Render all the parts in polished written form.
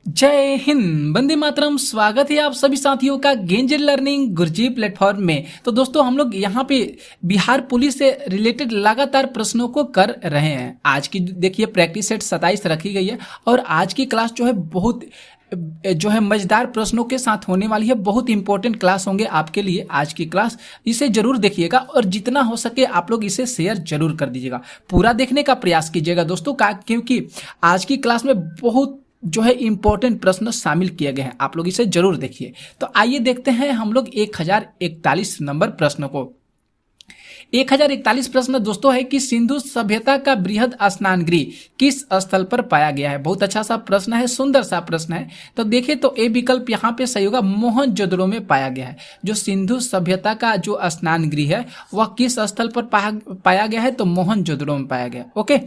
जय हिंद, वंदे मातरम। स्वागत है आप सभी साथियों का गेंजर लर्निंग गुरुजी प्लेटफॉर्म में। तो दोस्तों हम लोग यहाँ पे बिहार पुलिस से रिलेटेड लगातार प्रश्नों को कर रहे हैं। आज की देखिए प्रैक्टिस सेट 27 रखी गई है और आज की क्लास जो है बहुत मजेदार प्रश्नों के साथ होने वाली है। बहुत इंपॉर्टेंट क्लास होंगे आपके लिए आज की क्लास। इसे जरूर देखिएगा और जितना हो सके आप लोग इसे शेयर जरूर कर दीजिएगा। पूरा देखने का प्रयास कीजिएगा दोस्तों का, क्योंकि आज की क्लास में बहुत इंपॉर्टेंट प्रश्न शामिल किए गए हैं। आप लोग इसे जरूर देखिए। तो आइए देखते हैं हम लोग 1041 नंबर प्रश्न को। 1041 प्रश्न दोस्तों है कि सिंधु सभ्यता का बृहद स्नानगृह किस स्थल पर पाया गया है। बहुत अच्छा सा प्रश्न है, सुंदर सा प्रश्न है। तो देखिए तो ए विकल्प यहाँ पे सही होगा, मोहनजोदड़ो में पाया गया है। जो सिंधु सभ्यता का जो स्नानगृह है वह किस स्थल पर पाया गया है, तो मोहनजोदड़ो में पाया गया। ओके,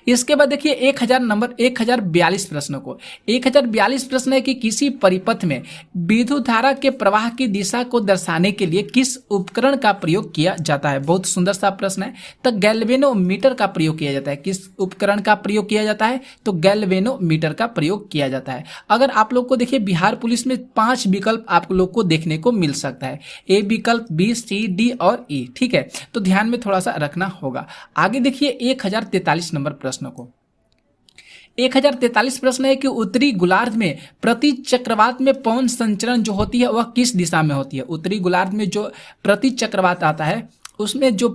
इसके बाद देखिए 1042 प्रश्न को। 1042 प्रश्न है कि किसी परिपथ में विद्युत धारा के प्रवाह की दिशा को दर्शाने के लिए किस उपकरण का प्रयोग किया जाता है। बहुत सुंदर सा प्रश्न है। तो गैल्वेनोमीटर का प्रयोग किया जाता है। किस उपकरण का प्रयोग किया जाता है, तो गैल्वेनोमीटर का प्रयोग किया जाता है। अगर आप लोग को देखिए बिहार पुलिस में 5 विकल्प आप लोग को देखने को मिल सकता है। ए विकल्प, बी, सी, डी और ई। ठीक है, तो ध्यान में थोड़ा सा रखना होगा। आगे देखिए 1043 नंबर प्रश्न को। 1043 प्रश्न है कि उत्तरी गोलार्ध में प्रति चक्रवात में पवन संचरण जो होती है वह किस दिशा में होती है। उत्तरी गोलार्ध में जो प्रति चक्रवात आता है उसमें जो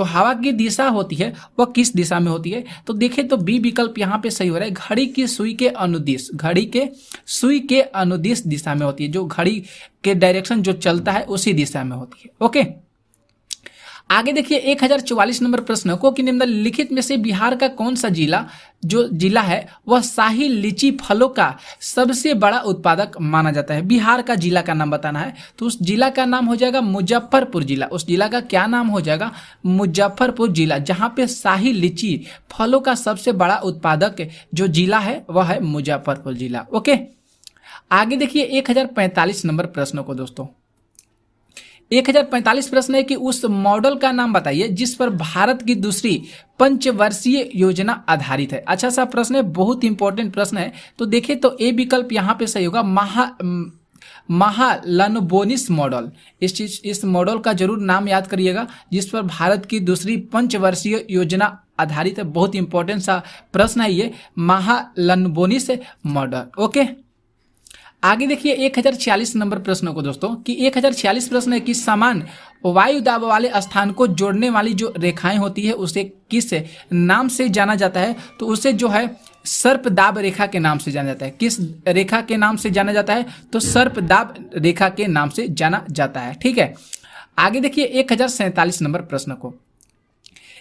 हवा की दिशा होती है वह किस दिशा में होती है। तो देखें तो बी विकल्प यहाँ पे सही हो रहा है, घड़ी की सुई के अनुदिश। घड़ी के सुई के अनुदिश दिशा में होती है। जो घड़ी के डायरेक्शन जो चलता है उसी दिशा में होती है। ओके, आगे देखिए 1044 नंबर प्रश्न को कि निम्नलिखित में से बिहार का कौन सा जिला है वह शाही लीची फलों का सबसे बड़ा उत्पादक माना जाता है। बिहार का जिला का नाम बताना है, तो उस जिला का नाम हो जाएगा मुजफ्फरपुर जिला। उस जिला का क्या नाम हो जाएगा, मुजफ्फरपुर जिला, जहां पे शाही लीची फलों का सबसे बड़ा उत्पादक जो जिला है वह है मुजफ्फरपुर जिला। ओके, आगे देखिए 1045 नंबर प्रश्न को दोस्तों। 1045 प्रश्न है कि उस मॉडल का नाम बताइए जिस पर भारत की दूसरी पंचवर्षीय योजना आधारित है। अच्छा सा प्रश्न है, बहुत इंपॉर्टेंट प्रश्न है। तो देखिए तो ए विकल्प यहाँ पे सही होगा, महालनोबिस मॉडल। इस मॉडल का जरूर नाम याद करिएगा, जिस पर भारत की दूसरी पंचवर्षीय योजना आधारित है। बहुत इंपॉर्टेंट सा प्रश्न है ये, महालनोबिस मॉडल। ओके, आगे देखिए 1046 नंबर प्रश्न को दोस्तों कि 1046 प्रश्न है कि समान वायु दाब वाले स्थान को जोड़ने वाली जो रेखाएं होती है उसे किस नाम से जाना जाता है। तो उसे जो है सर्पदाब रेखा के नाम से जाना जाता है। किस रेखा के नाम से जाना जाता है, तो सर्पदाब रेखा के नाम से जाना जाता है। ठीक है, आगे देखिए 1047 नंबर प्रश्न को।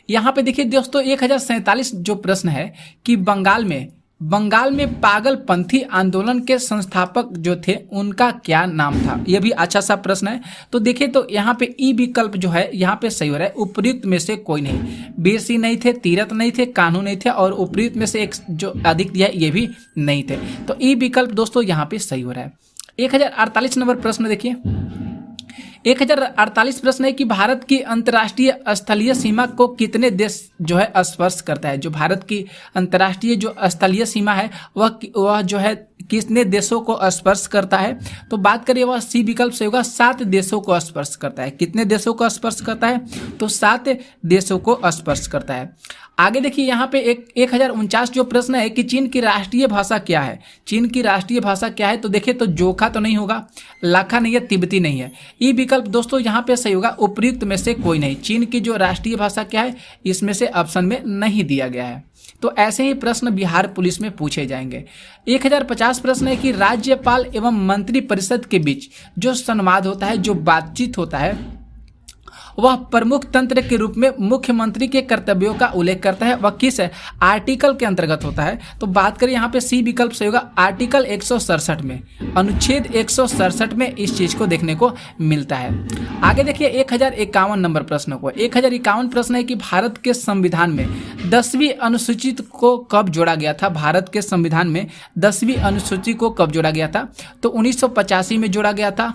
यहाँ पे देखिए दोस्तों 1047 जो प्रश्न है कि बंगाल में पागलपंथी आंदोलन के संस्थापक जो थे उनका क्या नाम था। यह भी अच्छा सा प्रश्न है। तो देखिए तो यहाँ पे ई विकल्प जो है यहाँ पे सही हो रहा है, उपयुक्त में से कोई नहीं। बीर सिंह नहीं थे, तीरथ नहीं थे, कान्हू नहीं थे और उपयुक्त में से एक जो अधिक दिया है ये भी नहीं थे। तो ई विकल्प दोस्तों यहाँ पे सही हो रहा है। 1048 नंबर प्रश्न देखिए। 1048 प्रश्न है कि भारत की अंतर्राष्ट्रीय स्थलीय सीमा को कितने देश जो है स्पर्श करता है। जो भारत की अंतर्राष्ट्रीय जो स्थलीय सीमा है वह जो है कितने देशों को स्पर्श करता है। तो बात करिए वह सी विकल्प से होगा, 7 देशों को स्पर्श करता है। कितने देशों को स्पर्श करता है, तो 7 देशों को स्पर्श करता है। आगे देखिए यहाँ पे 1049 जो प्रश्न है कि चीन की राष्ट्रीय भाषा क्या है। चीन की राष्ट्रीय भाषा क्या है, तो देखिए तो जोखा तो नहीं होगा, लाखा नहीं है, तिब्बती नहीं है। ई विकल्प दोस्तों यहाँ पे सही होगा, उपयुक्त में से कोई नहीं। चीन की जो राष्ट्रीय भाषा क्या है इसमें से ऑप्शन में नहीं दिया गया है। तो ऐसे ही प्रश्न बिहार पुलिस में पूछे जाएंगे। 1050 प्रश्न है कि राज्यपाल एवं मंत्री परिषद के बीच जो संवाद होता है, जो बातचीत होता है, वह प्रमुख तंत्र के रूप में मुख्यमंत्री के कर्तव्यों का उल्लेख करता है। वह किस आर्टिकल के अंतर्गत होता है। तो बात करें यहाँ पे सी विकल्प से होगा, आर्टिकल 167 में, अनुच्छेद 167 में इस चीज को देखने को मिलता है। आगे देखिए 1051 नंबर प्रश्न को। 1051 प्रश्न है कि भारत के संविधान में 10वीं अनुसूची को कब जोड़ा गया था। भारत के संविधान में 10वीं अनुसूची को कब जोड़ा गया था, तो 1985 में जोड़ा गया था।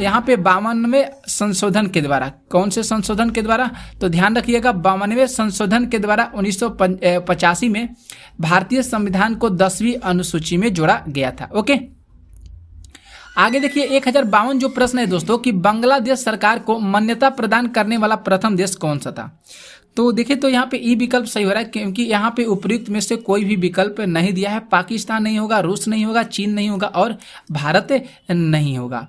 यहाँ पे 52वें संशोधन के द्वारा द्वारा, कौन से संशोधन के द्वारा, तो ध्यान रखिएगा 52वें संशोधन के द्वारा 1985 में भारतीय संविधान को 10वीं अनुसूची में जोड़ा गया था। ओके, आगे देखिए 1052 जो प्रश्न है दोस्तों कि बांग्लादेश सरकार को मान्यता प्रदान करने वाला प्रथम देश कौन सा था। तो देखिए तो यहाँ पे ई विकल्प सही हो रहा है, क्योंकि यहाँ पे उपयुक्त में से कोई भी विकल्प नहीं दिया है। पाकिस्तान नहीं होगा, रूस नहीं होगा, चीन नहीं होगा और भारत नहीं होगा।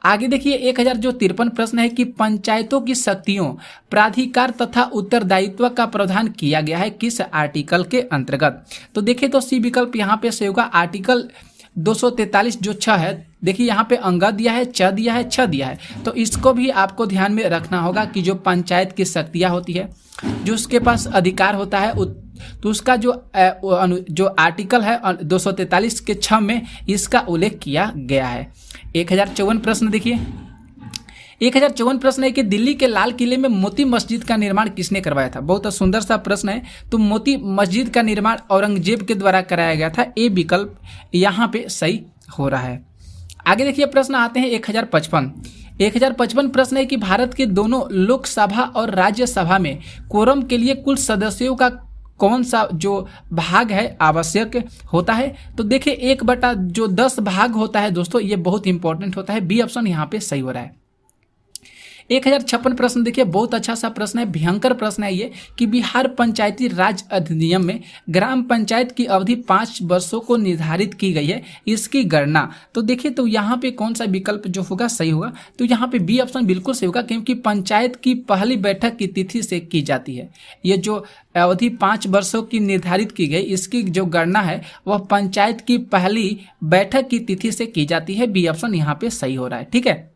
आगे देखिए 1053 प्रश्न है कि पंचायतों की शक्तियों, प्राधिकार तथा उत्तरदायित्व का प्रावधान किया गया है किस आर्टिकल के अंतर्गत। तो देखिए तो सी विकल्प यहाँ पे सही होगा, आर्टिकल 243 जो 6 है। देखिए यहाँ पे अंग दिया है, च दिया है, छ दिया है, तो इसको भी आपको ध्यान में रखना होगा कि जो पंचायत की शक्तियाँ होती है, जो उसके पास अधिकार होता है, तो उसका जो आर्टिकल है 243 के 6 में इसका उल्लेख किया गया है। 1054 प्रश्न देखिए, 1054 प्रश्न है कि दिल्ली के लाल किले में मोती मस्जिद का निर्माण किसने करवाया था। बहुत सुंदर सा प्रश्न है। तो मोती मस्जिद का निर्माण औरंगजेब के द्वारा कराया गया था। ए विकल्प यहाँ पे सही हो रहा है। आगे देखिए प्रश्न आते हैं 1055 प्रश्न है कि भारत के दोनों लोकसभा और राज्यसभा में कोरम के लिए कुल सदस्यों का कौन सा जो भाग है आवश्यक होता है। तो देखिए 1/10 भाग होता है दोस्तों, ये बहुत इंपॉर्टेंट होता है। बी ऑप्शन यहाँ पे सही हो रहा है। 1056 प्रश्न देखिए, बहुत अच्छा सा प्रश्न है, भयंकर प्रश्न है ये कि बिहार पंचायती राज अधिनियम में ग्राम पंचायत की अवधि 5 वर्षों को निर्धारित की गई है, इसकी गणना। तो देखिए तो यहाँ पे कौन सा विकल्प जो होगा सही होगा। तो यहाँ पे बी ऑप्शन बिल्कुल सही होगा, क्योंकि पंचायत की पहली बैठक की तिथि से की जाती है। ये जो अवधि 5 वर्षों की निर्धारित की गई, इसकी जो गणना है वह पंचायत की पहली बैठक की तिथि से की जाती है। बी ऑप्शन यहाँ पे सही हो रहा है। ठीक है,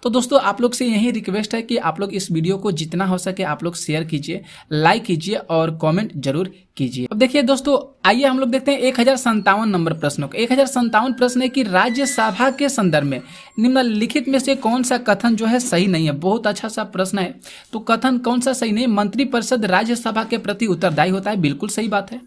तो दोस्तों आप लोग से यही रिक्वेस्ट है कि आप लोग इस वीडियो को जितना हो सके आप लोग शेयर कीजिए, लाइक कीजिए और कमेंट जरूर कीजिए। अब देखिए दोस्तों, आइए हम लोग देखते हैं 1057 नंबर प्रश्नों को। 1057 प्रश्न है कि राज्यसभा के संदर्भ में निम्नलिखित में से कौन सा कथन जो है सही नहीं है। बहुत अच्छा सा प्रश्न है। तो कथन कौन सा सही नहीं। मंत्रिपरिषद राज्यसभा के प्रति उत्तरदायी होता है, बिल्कुल सही बात है।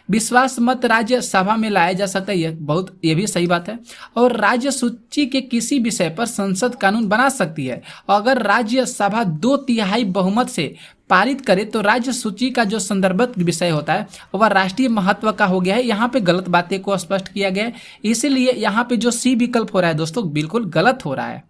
विश्वास मत राज्यसभा में लाया जा सकता है, ये भी सही बात है। और राज्य सूची के किसी विषय पर संसद कानून बना सकती है। अगर राज्यसभा 2/3 बहुमत से पारित करे तो राज्य सूची का जो संदर्भित विषय होता है वह राष्ट्रीय महत्व का हो गया है। यहाँ पे गलत बातें को स्पष्ट किया गया है, इसीलिए यहाँ पे जो सी विकल्प हो रहा है दोस्तों बिल्कुल गलत हो रहा है।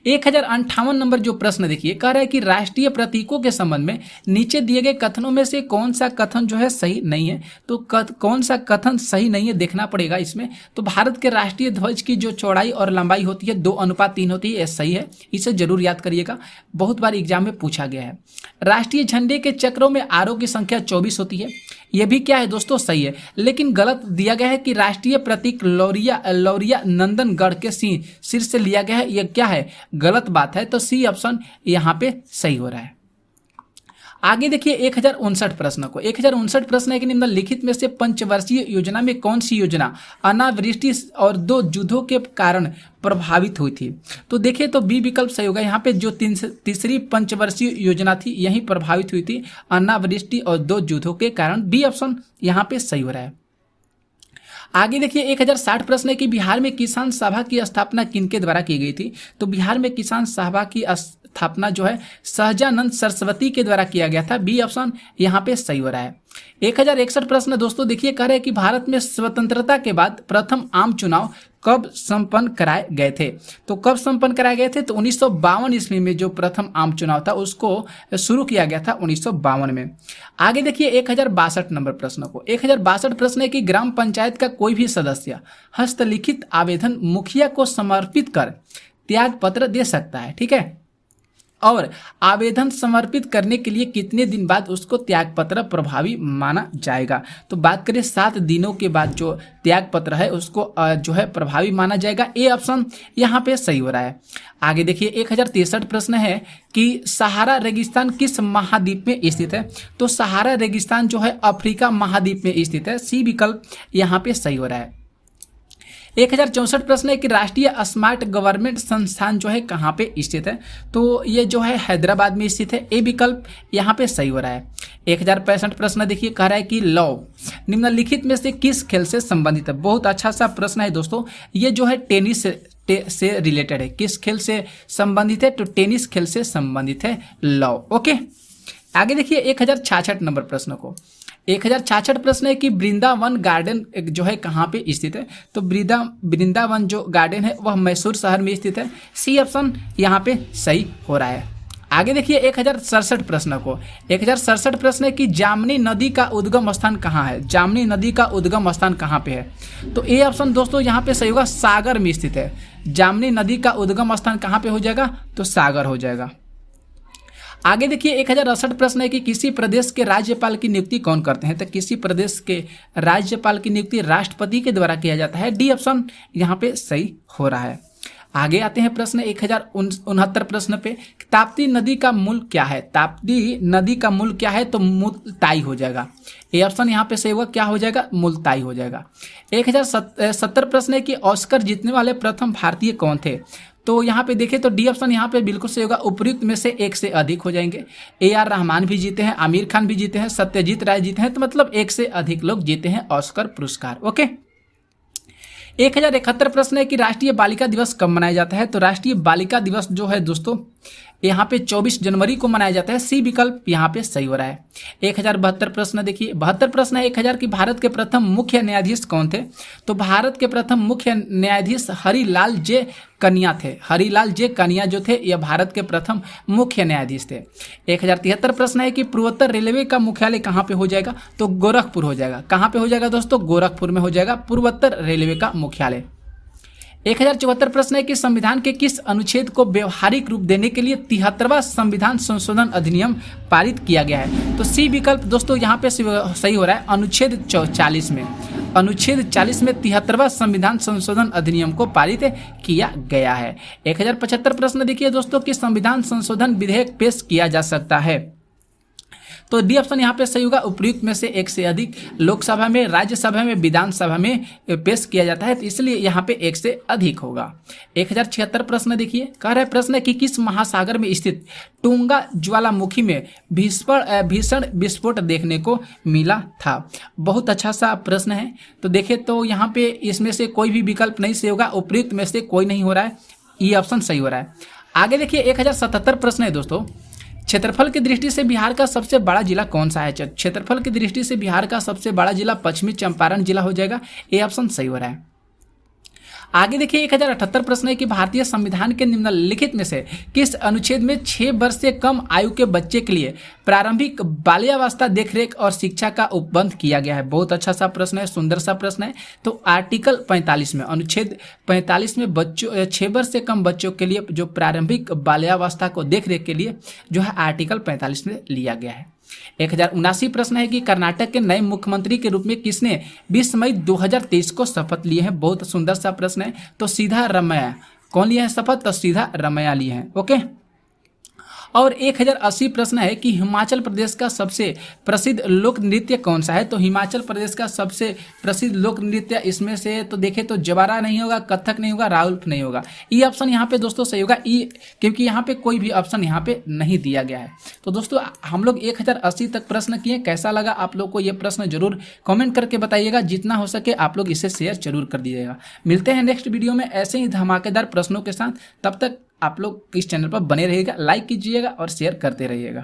1058 नंबर जो प्रश्न देखिए, कह रहा है कि राष्ट्रीय प्रतीकों के संबंध में नीचे दिए गए कथनों में से कौन सा कथन जो है सही नहीं है। तो कौन सा कथन सही नहीं है देखना पड़ेगा इसमें। तो भारत के राष्ट्रीय ध्वज की जो चौड़ाई और लंबाई होती है 2:3 होती है, यह सही है, इसे जरूर याद करिएगा, बहुत बार एग्जाम में पूछा गया है। राष्ट्रीय झंडे के चक्रों में आरों की संख्या 24 होती है, यह भी क्या है दोस्तों सही है। लेकिन गलत दिया गया है कि राष्ट्रीय प्रतीक लौरिया नंदनगढ़ के सिर से लिया गया है, यह क्या है, गलत बात है। तो सी ऑप्शन यहाँ पे सही हो रहा है। आगे देखिए 1059 प्रश्न को। 1059 प्रश्न है कि निम्नलिखित में से पंचवर्षीय योजना में कौन सी योजना अनावृष्टि और 2 युद्धों के कारण प्रभावित हुई थी। तो देखिए तो बी विकल्प सही होगा। यहाँ पे जो तीसरी पंचवर्षीय योजना थी यही प्रभावित हुई थी अनावृष्टि और 2 युद्धों के कारण। बी ऑप्शन यहाँ पे सही हो रहा है। आगे देखिए 1060 प्रश्न है कि बिहार में किसान सभा की स्थापना किनके द्वारा की गई थी। तो बिहार में किसान सभा की स्थापना जो है सहजानंद सरस्वती के द्वारा किया गया था। बी ऑप्शन यहाँ पे सही हो रहा है। 1061 प्रश्न दोस्तों देखिए, कह रहे हैं कि भारत में स्वतंत्रता के बाद प्रथम आम चुनाव कब संपन्न कराए गए थे। तो कब संपन्न कराए गए थे, तो 1952 ईस्वी में जो प्रथम आम चुनाव था उसको शुरू किया गया था 1952 में। आगे देखिए 1062 नंबर प्रश्न को। 1062 प्रश्न है कि ग्राम पंचायत का कोई भी सदस्य हस्तलिखित आवेदन मुखिया को समर्पित कर त्याग पत्र दे सकता है। ठीक है, और आवेदन समर्पित करने के लिए कितने दिन बाद उसको त्यागपत्र प्रभावी माना जाएगा। तो बात करें 7 दिनों के बाद जो त्यागपत्र है उसको जो है प्रभावी माना जाएगा। ए ऑप्शन यहाँ पे सही हो रहा है। आगे देखिए 1063 प्रश्न है कि सहारा रेगिस्तान किस महाद्वीप में स्थित है। तो सहारा रेगिस्तान जो है अफ्रीका महाद्वीप में स्थित है। सी विकल्प यहाँ पे सही हो रहा है। 1064 प्रश्न है कि राष्ट्रीय स्मार्ट गवर्नमेंट संस्थान जो है कहाँ पे स्थित है, तो ये जो है हैदराबाद में स्थित है। ए विकल्प यहाँ पे सही हो रहा है। 1065 प्रश्न देखिए, कह रहा है कि लौ निम्नलिखित में से किस खेल से संबंधित है। बहुत अच्छा सा प्रश्न है दोस्तों, ये जो है टेनिस से रिलेटेड है। किस खेल से संबंधित है, तो टेनिस खेल से संबंधित है लौ। ओके, आगे देखिए 1066 नंबर प्रश्न को। 1066 प्रश्न है कि वृंदावन गार्डन जो है कहाँ पे स्थित है, तो वृंदावन जो गार्डन है वह मैसूर शहर में स्थित है। सी ऑप्शन यहाँ पे सही हो रहा है। आगे देखिए 1067 प्रश्न को। 1067 प्रश्न है कि जामनी नदी का उद्गम स्थान कहाँ है। जामनी नदी का उद्गम स्थान कहाँ पे है, तो ए ऑप्शन दोस्तों यहाँ पे सही होगा, सागर में स्थित है। जामनी नदी का उद्गम स्थान कहाँ पे हो जाएगा, तो सागर हो जाएगा। आगे देखिए 1068 प्रश्न है कि किसी प्रदेश के राज्यपाल की नियुक्ति कौन करते हैं, तो किसी प्रदेश के राज्यपाल की नियुक्ति राष्ट्रपति के द्वारा किया जाता है। डी ऑप्शन यहाँ पे सही हो रहा है। आगे आते हैं प्रश्न 1069 प्रश्न पे, ताप्ती नदी का मूल क्या है। ताप्ती नदी का मूल क्या है, तो मुल्ताई हो जाएगा। ए ऑप्शन यहाँ पे सही होगा, क्या हो जाएगा, मुल्ताई हो जाएगा। 1070 प्रश्न है कि ऑस्कर जीतने वाले प्रथम भारतीय कौन थे, तो यहाँ पे देखें तो डी ऑप्शन यहाँ पे बिल्कुल सही होगा। उपयुक्त में से एक से अधिक हो जाएंगे। AR रहमान भी जीते हैं, आमिर खान भी जीते हैं, सत्यजीत राय जीते हैं, तो मतलब एक से अधिक लोग जीते हैं ऑस्कर पुरस्कार। ओके, 1071 प्रश्न है कि राष्ट्रीय बालिका दिवस कब मनाया जाता है, तो राष्ट्रीय बालिका दिवस जो है दोस्तों यहाँ पे 24 जनवरी को मनाया जाता है। सी विकल्प यहाँ पे सही हो रहा है। 1072 प्रश्न देखिए, 72 प्रश्न है 1000 की भारत के प्रथम मुख्य न्यायाधीश कौन थे, तो भारत के प्रथम मुख्य न्यायाधीश हरिलाल जे कनिया थे। हरिलाल जे कनिया जो थे यह भारत के प्रथम मुख्य न्यायाधीश थे। 1073 प्रश्न है कि पूर्वोत्तर रेलवे का मुख्यालय कहाँ पे हो जाएगा, तो गोरखपुर हो जाएगा। कहाँ पे हो जाएगा दोस्तों, गोरखपुर में हो जाएगा पूर्वोत्तर रेलवे का मुख्यालय। 1074 प्रश्न है कि संविधान के किस अनुच्छेद को व्यवहारिक रूप देने के लिए 73वां संविधान संशोधन अधिनियम पारित किया गया है, तो सी विकल्प दोस्तों यहाँ पे सही हो रहा है। अनुच्छेद 40 में, अनुच्छेद 40 में 73वां संविधान संशोधन अधिनियम को पारित किया गया है। 1075 प्रश्न देखिए दोस्तों कि संविधान संशोधन विधेयक पेश किया जा सकता है, तो डी ऑप्शन यहाँ पे सही होगा। उपयुक्त में से एक से अधिक लोकसभा में, राज्यसभा में, विधानसभा में पेश किया जाता है, तो इसलिए यहाँ पे एक से अधिक होगा। 1076 प्रश्न देखिए, कह रहा है प्रश्न है कि किस महासागर में स्थित टोंगा ज्वालामुखी में भीषण विस्फोट देखने को मिला था। बहुत अच्छा सा प्रश्न है, तो देखे तो यहाँ पे इसमें से कोई भी विकल्प नहीं सही होगा। उपयुक्त में से कोई नहीं हो रहा है, ये ऑप्शन सही हो रहा है। आगे देखिए 1077 प्रश्न है दोस्तों, क्षेत्रफल की दृष्टि से बिहार का सबसे बड़ा जिला कौन सा है। क्षेत्रफल की दृष्टि से बिहार का सबसे बड़ा जिला पश्चिमी चंपारण जिला हो जाएगा। ए ऑप्शन सही हो रहा है। आगे देखिए 1078 प्रश्न है कि भारतीय संविधान के निम्नलिखित में से किस अनुच्छेद में 6 वर्ष से कम आयु के बच्चे के लिए प्रारंभिक बाल्यावस्था देखरेख और शिक्षा का उपबंध किया गया है। बहुत अच्छा सा प्रश्न है, सुंदर सा प्रश्न है। तो आर्टिकल 45 में, अनुच्छेद 45 में बच्चों 6 वर्ष से कम बच्चों के लिए जो प्रारंभिक बाल्यावस्था को देखरेख के लिए जो है आर्टिकल 45 में लिया गया है। 1079 प्रश्न है कि कर्नाटक के नए मुख्यमंत्री के रूप में किसने 20 मई 2023 को शपथ लिए हैं। बहुत सुंदर सा प्रश्न है, तो सीधा रमैया कौन लिया है शपथ, तो सीधा रमैया लिए हैं। ओके, और 1080 प्रश्न है कि हिमाचल प्रदेश का सबसे प्रसिद्ध लोक नृत्य कौन सा है, तो हिमाचल प्रदेश का सबसे प्रसिद्ध लोक नृत्य इसमें से तो देखें तो जवारा नहीं होगा, कथक नहीं होगा, राउल्फ नहीं होगा। ये ऑप्शन यहाँ पे दोस्तों सही होगा, ई, क्योंकि यहाँ पे कोई भी ऑप्शन यहाँ पे नहीं दिया गया है। तो दोस्तों हम लोग 1080 तक प्रश्न किए, कैसा लगा आप लोग को ये प्रश्न जरूर कॉमेंट करके बताइएगा। जितना हो सके आप लोग इसे शेयर जरूर कर दीजिएगा। मिलते हैं नेक्स्ट वीडियो में ऐसे ही धमाकेदार प्रश्नों के साथ, तब तक आप लोग इस चैनल पर बने रहिएगा, लाइक कीजिएगा और शेयर करते रहिएगा।